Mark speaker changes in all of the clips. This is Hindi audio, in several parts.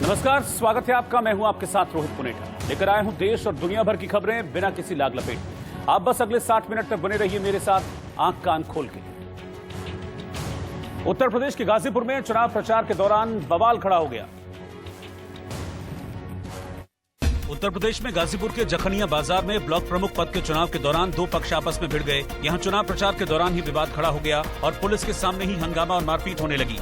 Speaker 1: नमस्कार, स्वागत है आपका। मैं हूं आपके साथ रोहित पुनेठा। लेकर आए हूं देश और दुनिया भर की खबरें बिना किसी लाग लपेट। आप बस अगले 60 मिनट तक बने रहिए मेरे साथ, आंख कान खोल के। उत्तर प्रदेश के गाजीपुर में चुनाव प्रचार के दौरान बवाल खड़ा हो गया। उत्तर प्रदेश में गाजीपुर के जखनिया बाजार में ब्लॉक प्रमुख पद के चुनाव के दौरान दो पक्ष आपस में भिड़ गए। यहां चुनाव प्रचार के दौरान ही विवाद खड़ा हो गया और पुलिस के सामने ही हंगामा और मारपीट होने लगी।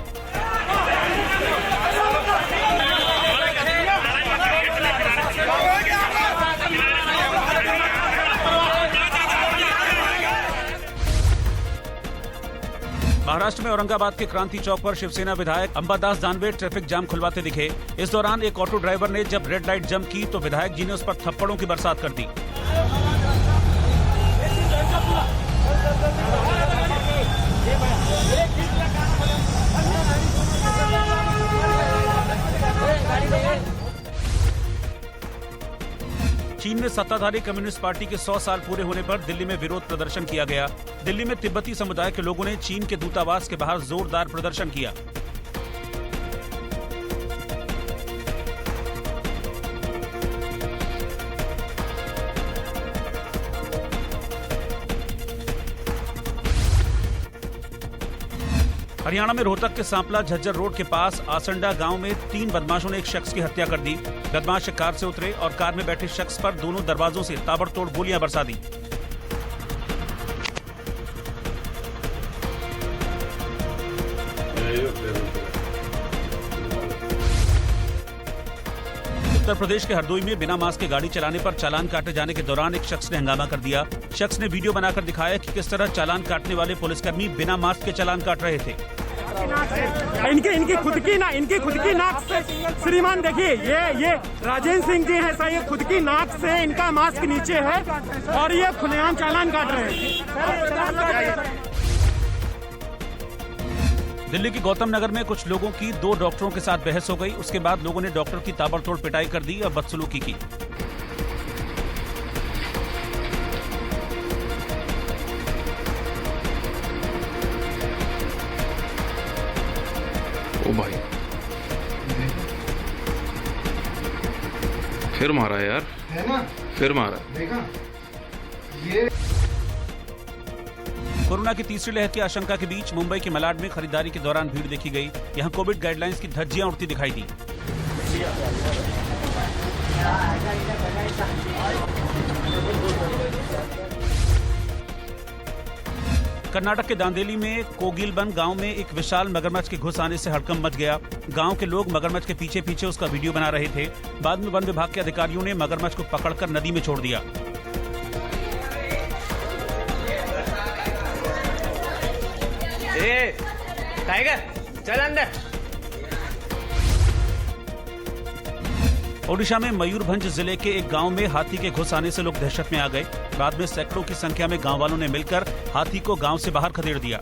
Speaker 1: महाराष्ट्र में औरंगाबाद के क्रांति चौक पर शिवसेना विधायक अंबादास दानवे ट्रैफिक जाम खुलवाते दिखे। इस दौरान एक ऑटो ड्राइवर ने जब रेड लाइट जंप की तो विधायक जी ने उस पर थप्पड़ों की बरसात कर दी। चीन में सत्ताधारी कम्युनिस्ट पार्टी के 100 साल पूरे होने पर दिल्ली में विरोध प्रदर्शन किया गया। दिल्ली में तिब्बती समुदाय के लोगों ने चीन के दूतावास के बाहर जोरदार प्रदर्शन किया। हरियाणा में रोहतक के सांपला झज्जर रोड के पास आसंडा गांव में 3 बदमाशों ने एक शख्स की हत्या कर दी। बदमाश कार से उतरे और कार में बैठे शख्स पर दोनों दरवाजों से ताबड़तोड़ गोलियां बरसा दी। उत्तर प्रदेश के हरदोई में बिना मास्क के गाड़ी चलाने पर चालान काटे जाने के दौरान एक शख्स ने हंगामा कर दिया। शख्स ने वीडियो बनाकर दिखाया कि किस तरह चालान काटने वाले पुलिसकर्मी बिना मास्क के चालान काट रहे थे।
Speaker 2: इनकी खुद की नाक से श्रीमान देखिए, ये राजेंद्र सिंह जी है सर, ये खुद की नाक से इनका मास्क नीचे है और ये खुलेआम चालान काट रहे हैं।
Speaker 1: दिल्ली के गौतम नगर में कुछ लोगों की 2 डॉक्टरों के साथ बहस हो गई। उसके बाद लोगों ने डॉक्टर की ताबड़तोड़ पिटाई कर दी और बदसलूकी की।
Speaker 3: ओ भाई, फिर मारा यार, है ना? फिर मारा। देखा ये
Speaker 1: कोरोना की तीसरी लहर की आशंका के बीच मुंबई के मलाड में खरीदारी के दौरान भीड़ देखी गई। यहां कोविड गाइडलाइंस की धज्जियां उड़ती दिखाई दी। कर्नाटक के दांदेली में कोगिलबन गांव में एक विशाल मगरमच्छ के घुस आने से हड़कंप मच गया। गांव के लोग मगरमच्छ के पीछे पीछे उसका वीडियो बना रहे थे। बाद में वन विभाग के अधिकारियों ने मगरमच्छ को पकड़कर नदी में छोड़ दिया।
Speaker 4: टाइगर चल अंदर।
Speaker 1: ओडिशा में मयूरभंज जिले के एक गांव में हाथी के घुस आने से लोग दहशत में आ गए। बाद में सैकड़ों की संख्या में गांव वालों ने मिलकर हाथी को गांव से बाहर खदेड़ दिया।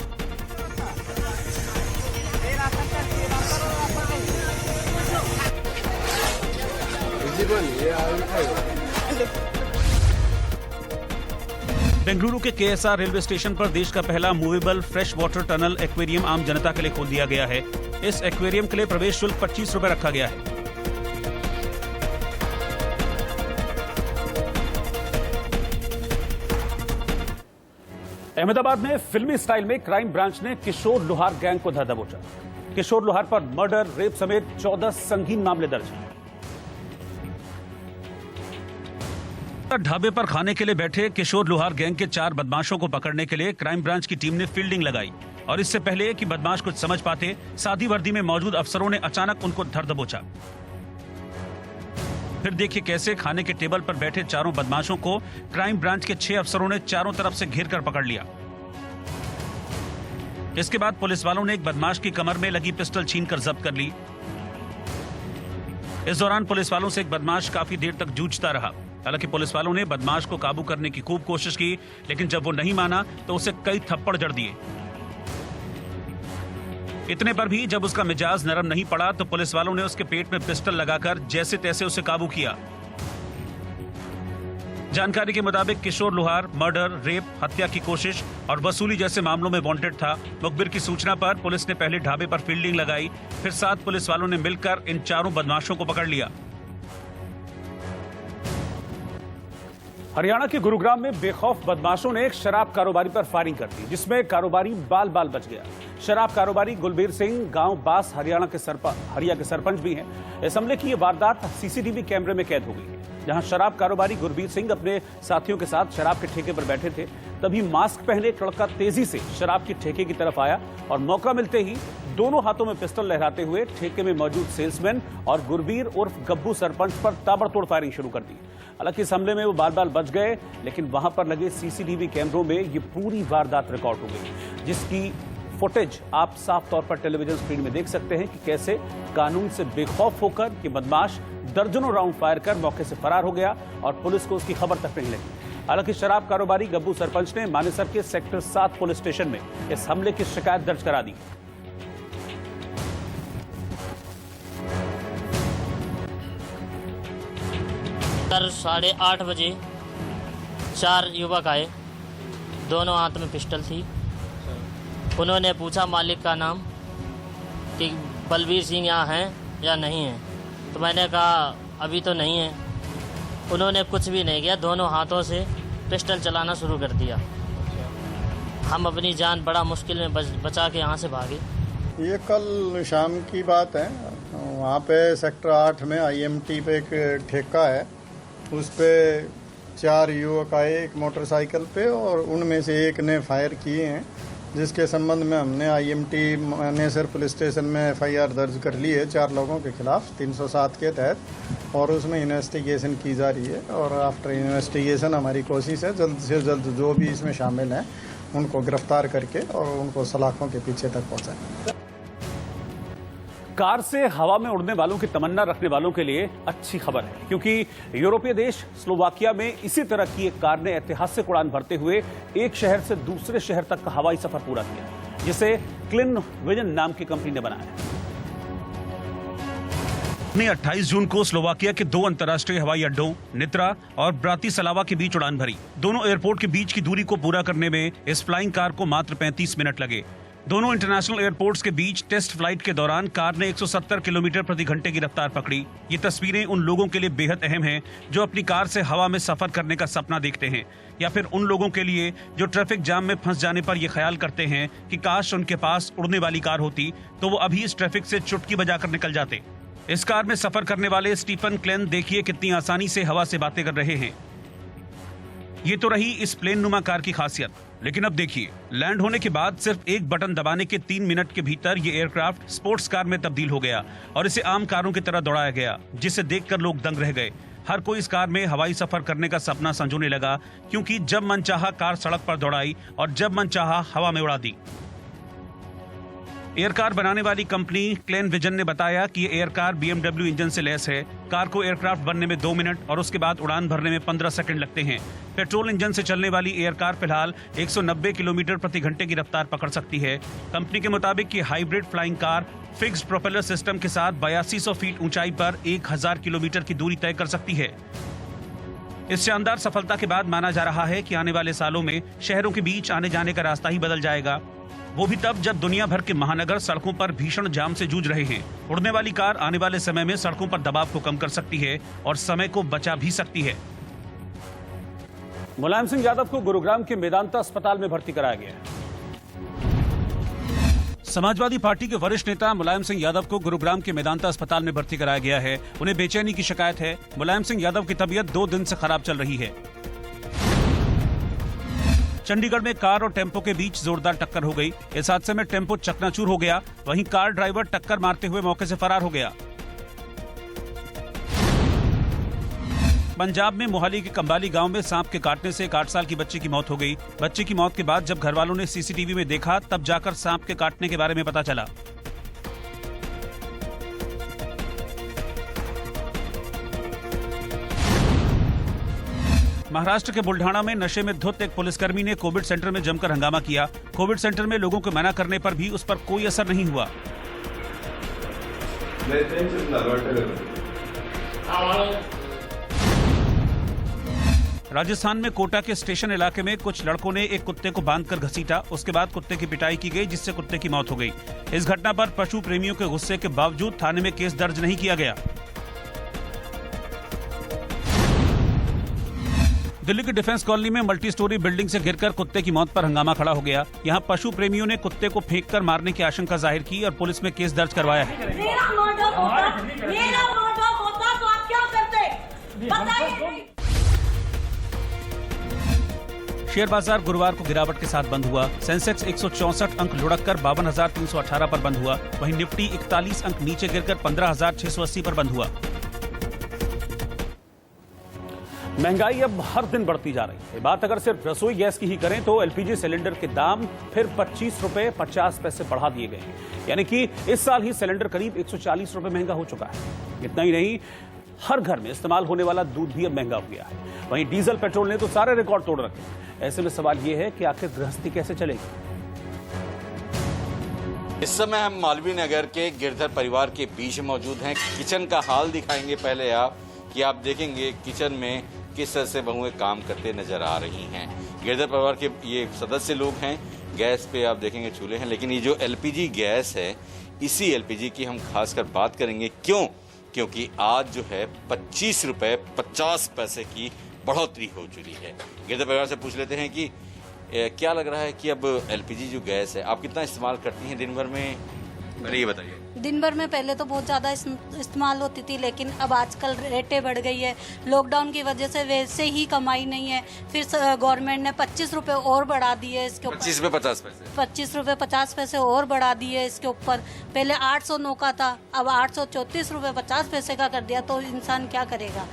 Speaker 1: बेंगलुरु के केएसआर रेलवे स्टेशन पर देश का पहला movable fresh water tunnel aquarium आम जनता के लिए खोल दिया गया है। इस एक्वेरियम के लिए प्रवेश शुल्क 25 रुपए रखा गया है। अहमदाबाद में फिल्मी स्टाइल में क्राइम ब्रांच ने किशोर लोहार गैंग को धर दबोचा। किशोर लोहार पर मर्डर, रेप समेत 14 संगीन मामले दर्ज हैं। ढाबे पर खाने के लिए बैठे किशोर लोहार गैंग के 4 बदमाशों को पकड़ने के लिए क्राइम ब्रांच की टीम ने फील्डिंग लगाई और इससे पहले कि बदमाश कुछ समझ पाते, सादी वर्दी में मौजूद अफसरों ने अचानक उनको धर दबोचा। फिर देखिए कैसे खाने के टेबल पर बैठे चारों बदमाशों को क्राइम ब्रांच के 6 अफसरों ने चारों तरफ से घेर कर पकड़ लिया। इसके बाद पुलिस वालों ने एक बदमाश की कमर में लगी पिस्टल छीनकर जब्त कर ली। इस दौरान पुलिस वालों से एक बदमाश काफी देर तक जूझता रहा। हालांकि पुलिस वालों ने बदमाश को काबू करने की खूब कोशिश की, लेकिन जब वो नहीं माना तो उसे कई थप्पड़ जड़ दिए। इतने पर भी जब उसका मिजाज नरम नहीं पड़ा तो पुलिस वालों ने उसके पेट में पिस्टल लगाकर जैसे तैसे उसे काबू किया। जानकारी के मुताबिक किशोर लोहार मर्डर, रेप, हत्या की कोशिश और वसूली जैसे मामलों में वांटेड था। मुखबिर की सूचना पर पुलिस ने पहले ढाबे पर फील्डिंग लगाई, फिर 7 पुलिस वालों ने मिलकर इन चारों बदमाशों को पकड़ लिया। हरियाणा के गुरुग्राम में बेखौफ बदमाशों ने एक शराब कारोबारी पर फायरिंग कर दी, जिसमें कारोबारी बाल बाल बच गया। शराब कारोबारी गुलबीर सिंह गांव बास हरिया के सरपंच भी हैं। इस हमले की ये वारदात सीसीटीवी कैमरे में कैद हो गई है, जहां शराब कारोबारी गुरबीर सिंह अपने साथियों के साथ शराब के ठेके पर बैठे थे। तभी मास्क पहने एक लड़का तेजी से शराब के ठेके की तरफ आया और मौका मिलते ही दोनों हाथों में पिस्टल लहराते हुए ठेके में मौजूद सेल्समैन और गुरबीर उर्फ गब्बू सरपंच पर ताबड़तोड़ फायरिंग शुरू कर दी। हालांकि इस हमले में वो बाल बाल बच गए, लेकिन वहां पर लगे सीसीटीवी कैमरों में ये पूरी वारदात रिकॉर्ड हो गई, जिसकी फुटेज आप साफ तौर पर टेलीविजन स्क्रीन में देख सकते हैं कि कैसे कानून से बेखौफ होकर ये बदमाश दर्जनों राउंड फायर कर मौके से फरार हो गया और पुलिस को उसकी खबर तक नहीं लगी। हालांकि शराब कारोबारी गब्बू सरपंच ने मानेसर के सेक्टर 7 पुलिस स्टेशन में इस हमले की शिकायत दर्ज करा दी।
Speaker 5: कल 8:30 बजे 4 युवक आए, दोनों हाथ में पिस्टल थी। उन्होंने पूछा मालिक का नाम कि बलबीर सिंह यहाँ हैं या नहीं हैं, तो मैंने कहा अभी तो नहीं है। उन्होंने कुछ भी नहीं किया, दोनों हाथों से पिस्टल चलाना शुरू कर दिया। हम अपनी जान बड़ा मुश्किल में बचा के यहाँ से भागे।
Speaker 6: ये कल शाम की बात है। वहाँ पे सेक्टर 8 में IMT पे एक ठेका है, उस पे 4 युवक आए एक मोटरसाइकिल पे और उनमें से एक ने फायर किए हैं, जिसके संबंध में हमने IMT मानेसर पुलिस स्टेशन में FIR दर्ज कर ली है 4 लोगों के खिलाफ 307 के तहत, और उसमें इन्वेस्टिगेशन की जा रही है। और आफ्टर इन्वेस्टिगेशन हमारी कोशिश है जल्द से जल्द जो भी इसमें शामिल हैं उनको गिरफ्तार करके और उनको सलाखों के पीछे तक पहुँचाएं।
Speaker 1: कार से हवा में उड़ने वालों की तमन्ना रखने वालों के लिए अच्छी खबर है, क्योंकि यूरोपीय देश स्लोवाकिया में इसी तरह की एक कार ने ऐतिहासिक उड़ान भरते हुए एक शहर से दूसरे शहर तक का हवाई सफर पूरा किया, जिसे क्लिन विजन नाम की कंपनी ने बनाया। 28 जून को स्लोवाकिया के 2 अंतर्राष्ट्रीय हवाई अड्डों नित्रा और ब्रातिस्लावा के बीच उड़ान भरी। दोनों एयरपोर्ट के बीच की दूरी को पूरा करने में इस फ्लाइंग कार को मात्र 35 मिनट लगे। दोनों इंटरनेशनल एयरपोर्ट्स के बीच टेस्ट फ्लाइट के दौरान कार ने 170 किलोमीटर प्रति घंटे की रफ्तार पकड़ी। ये तस्वीरें उन लोगों के लिए बेहद अहम हैं जो अपनी कार से हवा में सफर करने का सपना देखते हैं, या फिर उन लोगों के लिए जो ट्रैफिक जाम में फंस जाने पर ये ख्याल करते हैं कि काश उनके पास उड़ने वाली कार होती तो वो अभी इस ट्रैफिक से चुटकी बजाकर निकल जाते। इस कार में सफर करने वाले स्टीफन क्लेन देखिए कितनी आसानी से हवा से बातें कर रहे हैं। ये तो रही इस प्लेन नुमा कार की खासियत, लेकिन अब देखिए लैंड होने के बाद सिर्फ एक बटन दबाने के 3 मिनट के भीतर ये एयरक्राफ्ट स्पोर्ट्स कार में तब्दील हो गया और इसे आम कारों की तरह दौड़ाया गया, जिसे देखकर लोग दंग रह गए। हर कोई इस कार में हवाई सफर करने का सपना संजोने लगा, क्योंकि जब मन चाहा कार सड़क पर दौड़ाई और जब मन चाहा हवा में उड़ा दी। एयरकार बनाने वाली कंपनी क्लेन विजन ने बताया कि ये एयरकार BMW इंजन से लैस है। कार को एयरक्राफ्ट बनने में 2 मिनट और उसके बाद उड़ान भरने में 15 सेकंड लगते हैं। पेट्रोल इंजन से चलने वाली एयरकार फिलहाल 190 किलोमीटर प्रति घंटे की रफ्तार पकड़ सकती है। कंपनी के मुताबिक ये hybrid flying car fixed propeller system के साथ 8200 फीट ऊंचाई पर 1000 किलोमीटर की दूरी तय कर सकती है। इस शानदार सफलता के बाद माना जा रहा है कि आने वाले सालों में शहरों के बीच आने जाने का रास्ता ही बदल जाएगा, वो भी तब जब दुनिया भर के महानगर सड़कों पर भीषण जाम से जूझ रहे हैं। उड़ने वाली कार आने वाले समय में सड़कों पर दबाव को कम कर सकती है और समय को बचा भी सकती है। मुलायम सिंह यादव को गुरुग्राम के मेदांता अस्पताल में भर्ती कराया गया है। समाजवादी पार्टी के वरिष्ठ नेता मुलायम सिंह यादव को गुरुग्राम के मेदांता अस्पताल में भर्ती कराया गया है। उन्हें बेचैनी की शिकायत है। मुलायम सिंह यादव की तबीयत 2 दिन से खराब चल रही है। चंडीगढ़ में कार और टेम्पो के बीच जोरदार टक्कर हो गई। इस हादसे में टेम्पो चकनाचूर हो गया, वहीं कार ड्राइवर टक्कर मारते हुए मौके से फरार हो गया। पंजाब में मोहाली के कंबाली गांव में सांप के काटने से एक 8 साल की बच्ची की मौत हो गई। बच्ची की मौत के बाद जब घर वालों ने CCTV में देखा तब जाकर सांप के काटने के बारे में पता चला। महाराष्ट्र के बुल्ढाना में नशे में धुत एक पुलिसकर्मी ने कोविड सेंटर में जमकर हंगामा किया। कोविड सेंटर में लोगों को मना करने पर भी उस पर कोई असर नहीं हुआ। राजस्थान में कोटा के स्टेशन इलाके में कुछ लड़कों ने एक कुत्ते को बांधकर घसीटा। उसके बाद कुत्ते की पिटाई की गई, जिससे कुत्ते की मौत हो गई। इस घटना पर पशु प्रेमियों के गुस्से के बावजूद थाने में केस दर्ज नहीं किया गया। दिल्ली की डिफेंस कॉलोनी में मल्टी स्टोरी बिल्डिंग से गिरकर कुत्ते की मौत पर हंगामा खड़ा हो गया। यहां पशु प्रेमियों ने कुत्ते को फेंककर मारने की आशंका जाहिर की और पुलिस में केस दर्ज करवाया है।
Speaker 7: मेरा मर्डर होता तो आप क्या करते? बताइए।
Speaker 1: शेयर बाजार गुरुवार को गिरावट के साथ बंद हुआ। सेंसेक्स 164 अंक लुढ़ककर 52,318 पर बंद हुआ। वहीं निफ्टी 41 अंक नीचे गिरकर 15,680 पर बंद हुआ। महंगाई अब हर दिन बढ़ती जा रही है। बात अगर सिर्फ रसोई गैस की ही करें तो एलपीजी सिलेंडर के दाम फिर 25 रुपए 50 पैसे बढ़ा दिए गए हैं। यानी कि इस साल ही सिलेंडर करीब 140 रुपए महंगा हो चुका है। इतना ही नहीं, हर घर में इस्तेमाल होने वाला दूध भी अब महंगा हो गया है। वहीं डीजल पेट्रोल ने तो सारे रिकॉर्ड तोड़ रखे हैं। ऐसे में सवाल यह है कि आखिर गृहस्थी कैसे चलेगी।
Speaker 8: इस समय हम मालवीय नगर के गिरधर परिवार के बीच मौजूद हैं। किचन का हाल दिखाएंगे पहले आप देखेंगे किचन में किस तरह से बहुएं काम करते नजर आ रही हैं। गिरधर परिवार के ये सदस्य लोग हैं। गैस पे आप देखेंगे चूल्हे हैं, लेकिन ये जो एलपीजी गैस है, इसी एलपीजी की हम खासकर बात करेंगे। क्योंकि आज जो है 25 रुपए 50 पैसे की बढ़ोतरी हो चुकी है। गिरधर परिवार से पूछ लेते हैं कि क्या लग रहा है कि अब एलपीजी जो गैस है आप कितना इस्तेमाल करती हैं दिन भर में? पहले ये बताइए।
Speaker 9: दिन भर में पहले तो बहुत ज़्यादा इस्तेमाल होती थी, लेकिन अब आजकल रेटें बढ़ गई है। लॉकडाउन की वजह से वैसे ही कमाई नहीं है। फिर गवर्नमेंट ने 25 रुपए और बढ़ा दिए इसके ऊपर।
Speaker 8: 25 रुपए 50 पैसे
Speaker 9: 25 रुपए 50 पैसे और बढ़ा दिए इसके ऊपर। पहले 809 का था, अब 834 रुपए 50 पैसे का कर दिया। तो इंसान क्या करेगा?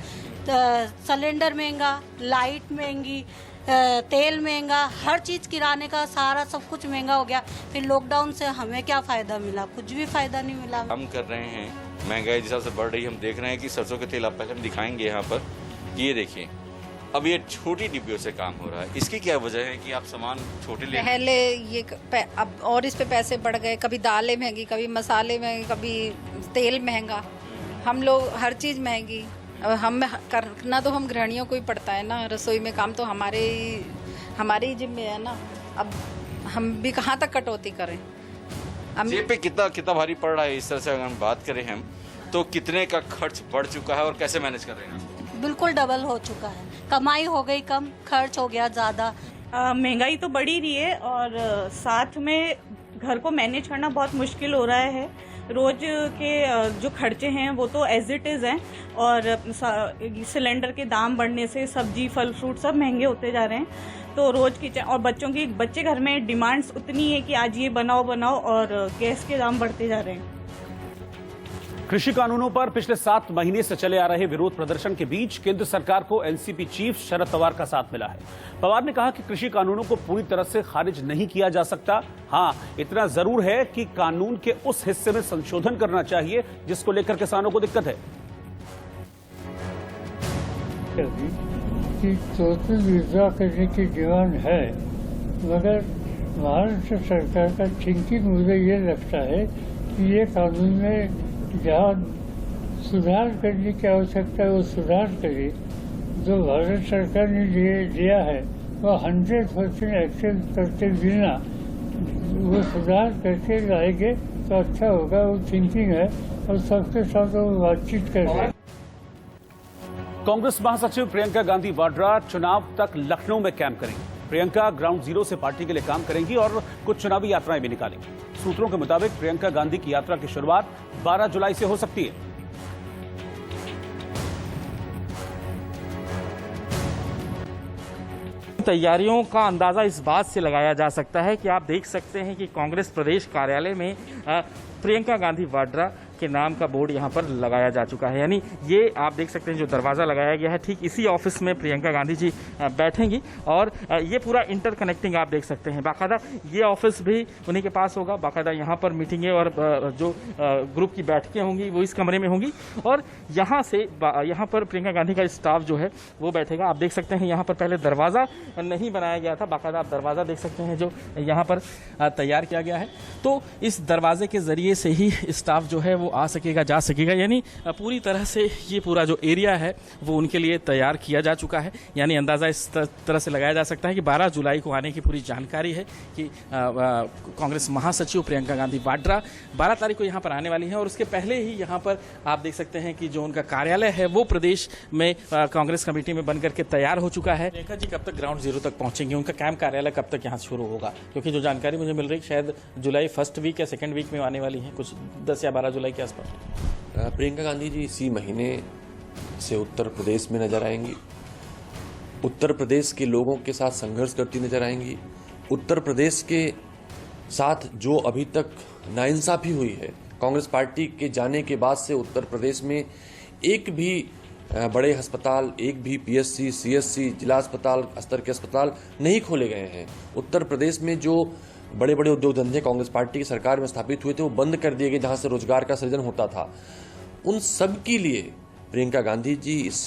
Speaker 9: सिलेंडर महंगा, लाइट महंगी, तेल महंगा, हर चीज़ किराने का सारा सब कुछ महंगा हो गया। फिर लॉकडाउन से हमें क्या फ़ायदा मिला? कुछ भी फ़ायदा नहीं मिला।
Speaker 8: हम कर रहे हैं, महंगाई जिस हिसाब से बढ़ रही है, हम देख रहे हैं कि सरसों के तेल आप पहले हम दिखाएंगे यहाँ पर। ये देखिए, अब ये छोटी डिब्बियों से काम हो रहा है। इसकी क्या वजह है कि आप सामान छोटे ले?
Speaker 10: पहले ये अब और इस पे पैसे बढ़ गए। कभी दालें महंगी, कभी मसाले महंगे, कभी तेल महंगा। हम लोग हर चीज़ महंगी। अब हम करना तो हम गृहिणियों को ही पड़ता है ना, रसोई में काम तो हमारे ही जिम्मे है ना। अब हम भी कहाँ तक कटौती करें?
Speaker 8: जेब पे कितना भारी पड़ रहा है? इस तरह से अगर हम बात करें हम तो कितने का खर्च बढ़ चुका है और कैसे मैनेज कर रहे हैं?
Speaker 9: बिल्कुल डबल हो चुका है। कमाई हो गई कम, खर्च हो गया ज़्यादा।
Speaker 11: महंगाई तो बढ़ी रही है और साथ में घर को मैनेज करना बहुत मुश्किल हो रहा है। रोज के जो खर्चे हैं वो तो एज इट इज़ हैं, और सिलेंडर के दाम बढ़ने से सब्जी फल फ्रूट सब महंगे होते जा रहे हैं। तो रोज की और बच्चे घर में डिमांड्स उतनी है कि आज ये बनाओ और गैस के दाम बढ़ते जा रहे हैं।
Speaker 1: कृषि कानूनों पर पिछले 7 महीने से चले आ रहे विरोध प्रदर्शन के बीच केंद्र सरकार को एनसीपी चीफ शरद पवार का साथ मिला है। पवार ने कहा कि कृषि कानूनों को पूरी तरह से खारिज नहीं किया जा सकता। हां, इतना जरूर है कि कानून के उस हिस्से में संशोधन करना चाहिए जिसको लेकर किसानों को दिक्कत है।
Speaker 12: टोटल विड्रॉ करने की डिमांड है, मगर महाराष्ट्र सरकार का थिंकिंग मुझे ये लगता है कि ये कानून में जहाँ सुधार करने की आवश्यकता है वो सुधार करे। जो भारत सरकार ने दिया है वो 100% एक्सेप्ट करते बिना वो सुधार करके लाएंगे तो अच्छा होगा। वो थिंकिंग है और सबके साथ वो बातचीत कर रहे हैं।
Speaker 1: कांग्रेस महासचिव प्रियंका गांधी वाड्रा चुनाव तक लखनऊ में कैंप करेंगी। प्रियंका ग्राउंड जीरो से पार्टी के लिए काम करेंगी और कुछ चुनावी यात्राएं भी निकालेंगी। सूत्रों के मुताबिक प्रियंका गांधी की यात्रा की शुरुआत 12 जुलाई से हो सकती है।
Speaker 13: तैयारियों का अंदाजा इस बात से लगाया जा सकता है कि आप देख सकते हैं कि कांग्रेस प्रदेश कार्यालय में प्रियंका गांधी वाड्रा के नाम का बोर्ड यहां पर लगाया जा चुका है। यानी ये आप देख सकते हैं जो दरवाज़ा लगाया गया है, ठीक इसी ऑफिस में प्रियंका गांधी जी बैठेंगी और ये पूरा इंटरकनेक्टिंग आप देख सकते हैं। बाकायदा ये ऑफिस भी उन्हीं के पास होगा। बाकायदा यहाँ पर मीटिंगें और जो ग्रुप की बैठकें होंगी वो इस कमरे में होंगी और यहाँ से यहाँ पर प्रियंका गांधी का स्टाफ जो है वो बैठेगा। आप देख सकते हैं यहाँ पर पहले दरवाज़ा नहीं बनाया गया था, बाकायदा आप दरवाज़ा देख सकते हैं जो यहाँ पर तैयार किया गया है। तो इस दरवाजे के ज़रिए से ही स्टाफ जो है वो आ सकेगा, जा सकेगा। यानी पूरी तरह से ये पूरा जो एरिया है वो उनके लिए तैयार किया जा चुका है। यानी अंदाज़ा इस तरह से लगाया जा सकता है कि 12 जुलाई को आने की पूरी जानकारी है कि कांग्रेस महासचिव प्रियंका गांधी वाड्रा 12 तारीख को यहाँ पर आने वाली हैं। और उसके पहले ही यहाँ पर आप देख सकते हैं कि जो उनका कार्यालय है वो प्रदेश में कांग्रेस कमेटी में बनकर के तैयार हो चुका है। प्रियंका जी कब तक ग्राउंड जीरो तक पहुंचेंगे, उनका कैंप कार्यालय कब तक यहाँ शुरू होगा? क्योंकि जो जानकारी मुझे मिल रही है शायद जुलाई फर्स्ट वीक या सेकेंड वीक में आने वाली है, कुछ 10 या 12 जुलाई के आसपास।
Speaker 14: प्रियंका गांधी जी इसी महीने से उत्तर प्रदेश में नजर आएंगी, उत्तर प्रदेश के लोगों के साथ संघर्ष करती नजर आएंगी। उत्तर प्रदेश के साथ जो अभी तक नाइंसाफी हुई है, कांग्रेस पार्टी के जाने के बाद से उत्तर प्रदेश में एक भी बड़े अस्पताल, एक भी पीएचसी, सीएचसी, जिला अस्पताल स्तर के अस्पताल नहीं खोले गए हैं। उत्तर प्रदेश में जो बड़े बड़े उद्योग धंधे कांग्रेस पार्टी की सरकार में स्थापित हुए थे वो बंद कर दिए गए, जहां से रोजगार का सृजन होता था। उन सब के लिए प्रियंका गांधी जी इस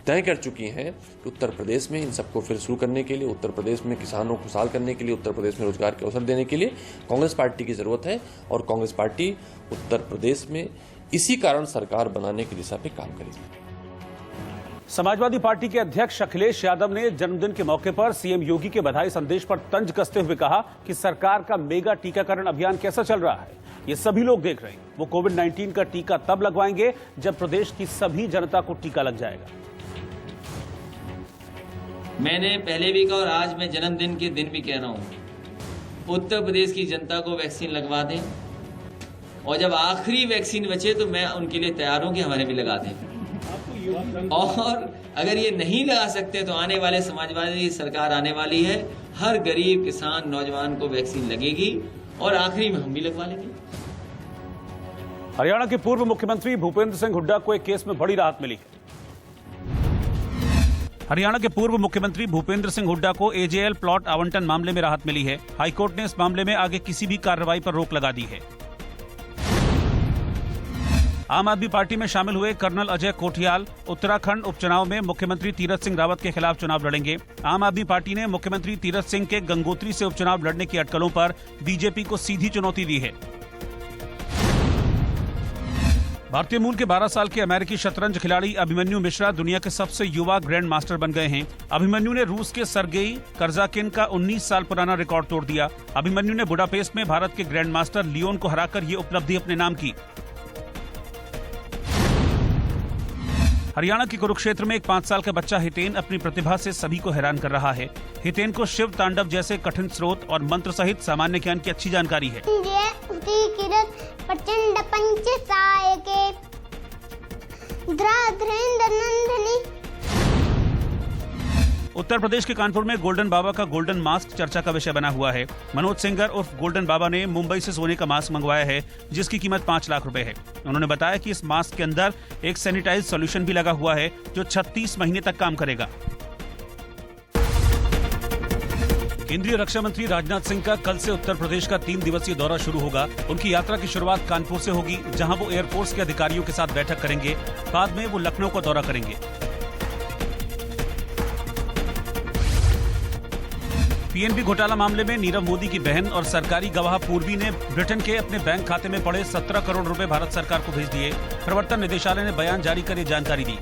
Speaker 14: तय कर चुकी हैं कि उत्तर प्रदेश में इन सबको फिर शुरू करने के लिए, उत्तर प्रदेश में किसानों को खुशहाल करने के लिए, उत्तर प्रदेश में रोजगार के अवसर देने के लिए कांग्रेस पार्टी की जरूरत है। और कांग्रेस पार्टी उत्तर प्रदेश में इसी कारण सरकार बनाने की दिशा में काम करेगी।
Speaker 1: समाजवादी पार्टी के अध्यक्ष अखिलेश यादव ने जन्मदिन के मौके पर सीएम योगी के बधाई संदेश पर तंज कसते हुए कहा कि सरकार का मेगा टीकाकरण अभियान कैसा चल रहा है ये सभी लोग देख रहे हैं। वो कोविड-19 का टीका तब लगवाएंगे जब प्रदेश की सभी जनता को टीका लग जाएगा।
Speaker 15: मैंने पहले भी कहा और आज मैं जन्मदिन के दिन भी कह रहा हूं, उत्तर प्रदेश की जनता को वैक्सीन लगवा दें और जब आखिरी वैक्सीन बचे तो मैं उनके लिए तैयार हूं कि हमारे भी लगा दें। और अगर ये नहीं लगा सकते तो आने वाले समाजवादी सरकार आने वाली है, हर गरीब किसान नौजवान को वैक्सीन लगेगी और आखिरी में हम भी लगवा लेंगे।
Speaker 1: हरियाणा के पूर्व मुख्यमंत्री भूपेंद्र सिंह हुड्डा को एक केस में बड़ी राहत मिली है। हरियाणा के पूर्व मुख्यमंत्री भूपेंद्र सिंह हुड्डा को एजेएल प्लॉट आवंटन मामले में राहत मिली है। हाईकोर्ट ने इस मामले में आगे किसी भी कार्रवाई पर रोक लगा दी है। आम आदमी पार्टी में शामिल हुए कर्नल अजय कोठियाल उत्तराखंड उपचुनाव में मुख्यमंत्री तीरथ सिंह रावत के खिलाफ चुनाव लड़ेंगे। आम आदमी पार्टी ने मुख्यमंत्री तीरथ सिंह के गंगोत्री से उपचुनाव लड़ने की अटकलों पर बीजेपी को सीधी चुनौती दी है। भारतीय मूल के 12 साल के अमेरिकी शतरंज खिलाड़ी अभिमन्यु मिश्रा दुनिया के सबसे युवा ग्रैंड मास्टर बन गए हैं। अभिमन्यु ने रूस के सरगेई करजाकिन का 19 साल पुराना रिकॉर्ड तोड़ दिया। अभिमन्यु ने बुडापेस्ट में भारत के ग्रैंड मास्टर लियोन को हराकर ये उपलब्धि अपने नाम की। हरियाणा के कुरुक्षेत्र में एक 5 साल का बच्चा हितेन अपनी प्रतिभा से सभी को हैरान कर रहा है। हितेन को शिव तांडव जैसे कठिन स्रोत और मंत्र सहित सामान्य ज्ञान की अच्छी जानकारी है।
Speaker 16: प्रचंड पंचसायके
Speaker 1: उत्तर प्रदेश के कानपुर में गोल्डन बाबा का गोल्डन मास्क चर्चा का विषय बना हुआ है। मनोज सिंगर उर्फ गोल्डन बाबा ने मुंबई से सोने का मास्क मंगवाया है जिसकी कीमत 5 लाख रुपए है। उन्होंने बताया कि इस मास्क के अंदर एक सैनिटाइज सॉल्यूशन भी लगा हुआ है जो 36 महीने तक काम करेगा। केंद्रीय रक्षा मंत्री राजनाथ सिंह का कल से उत्तर प्रदेश का 3 दिवसीय दौरा शुरू होगा। उनकी यात्रा की शुरुआत कानपुर से होगी जहां वो एयरफोर्स के अधिकारियों के साथ बैठक करेंगे। बाद में वो लखनऊ का दौरा करेंगे। पीएनबी घोटाला मामले में नीरव मोदी की बहन और सरकारी गवाह पूर्वी ने ब्रिटेन के अपने बैंक खाते में पड़े 17 करोड़ रुपए भारत सरकार को भेज दिए। प्रवर्तन निदेशालय ने बयान जारी कर ये जानकारी दी।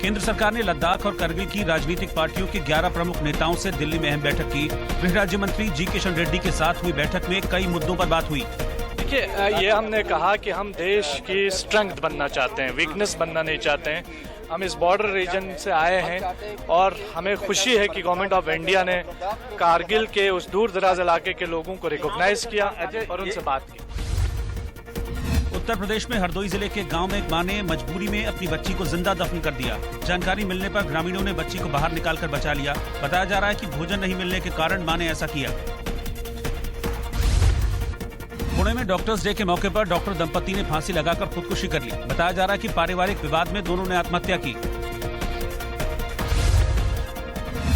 Speaker 1: केंद्र सरकार ने लद्दाख और करगिल की राजनीतिक पार्टियों के 11 प्रमुख नेताओं से दिल्ली में अहम बैठक की। गृह राज्य मंत्री जी किशन रेड्डी के साथ हुई बैठक में कई मुद्दों पर बात हुई।
Speaker 17: देखिए, ये हमने कहा कि हम देश की स्ट्रेंथ बनना चाहते हैं, वीकनेस बनना नहीं चाहते हैं। हम इस बॉर्डर रीजन से आए हैं और हमें खुशी है कि गवर्नमेंट ऑफ इंडिया ने कारगिल के उस दूर दराज इलाके के लोगों को रिकॉग्नाइज किया और उनसे बात की।
Speaker 1: उत्तर प्रदेश में हरदोई जिले के गांव में एक मां ने मजबूरी में अपनी बच्ची को जिंदा दफन कर दिया। जानकारी मिलने पर ग्रामीणों ने बच्ची को बाहर निकालकर बचा लिया। बताया जा रहा है कि भोजन नहीं मिलने के कारण मां ने ऐसा किया। पुणे में डॉक्टर्स डे के मौके पर डॉक्टर दंपति ने फांसी लगाकर खुदकुशी कर ली। बताया जा रहा है कि पारिवारिक विवाद में दोनों ने आत्महत्या की।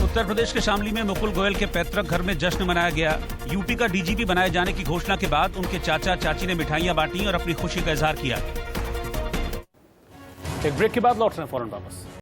Speaker 1: उत्तर प्रदेश के शामली में मुकुल गोयल के पैतृक घर में जश्न मनाया गया। यूपी का डीजीपी बनाए जाने की घोषणा के बाद उनके चाचा चाची ने मिठाइयां बांटी और अपनी खुशी का इजहार किया। एक ब्रेक के बाद लौट रहे हैं फौरन वापस।